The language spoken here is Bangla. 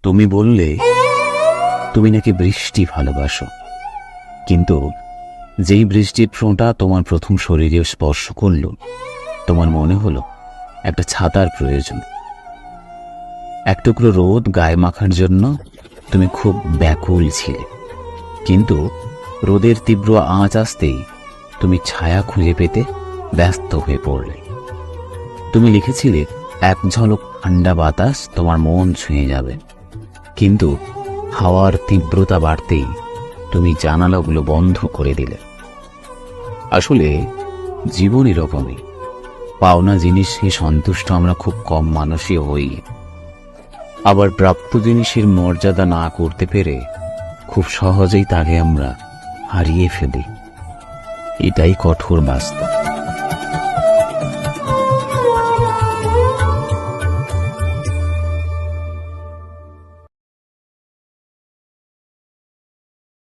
তুমি বললে তুমি নাকি বৃষ্টি ভালোবাসো, কিন্তু যেই বৃষ্টির ফোঁটা তোমার প্রথম শরীরে স্পর্শ করল, তোমার মনে হলো একটা ছাতার প্রয়োজন। এক টুকরো রোদ গায়ে মাখার জন্য তুমি খুব ব্যাকুল ছিলে, কিন্তু রোদের তীব্র আঁচ আসতেই তুমি ছায়া খুঁজে পেতে ব্যস্ত হয়ে পড়লে। তুমি লিখেছিলে এক ঝলক ঠান্ডা বাতাস তোমার মন ছুঁয়ে যাবে, কিন্তু হাওয়ার তীব্রতা বাড়তেই তুমি জানালাগুলো বন্ধ করে দিলে। আসলে জীবন এরকমই, পাওনা জিনিসে সন্তুষ্ট আমরা খুব কম মানুষই হই, আবার প্রাপ্ত জিনিসের মর্যাদা না করতে পেরে খুব সহজেই তাকে আমরা হারিয়ে ফেলি। এটাই কঠোর বাস্তব।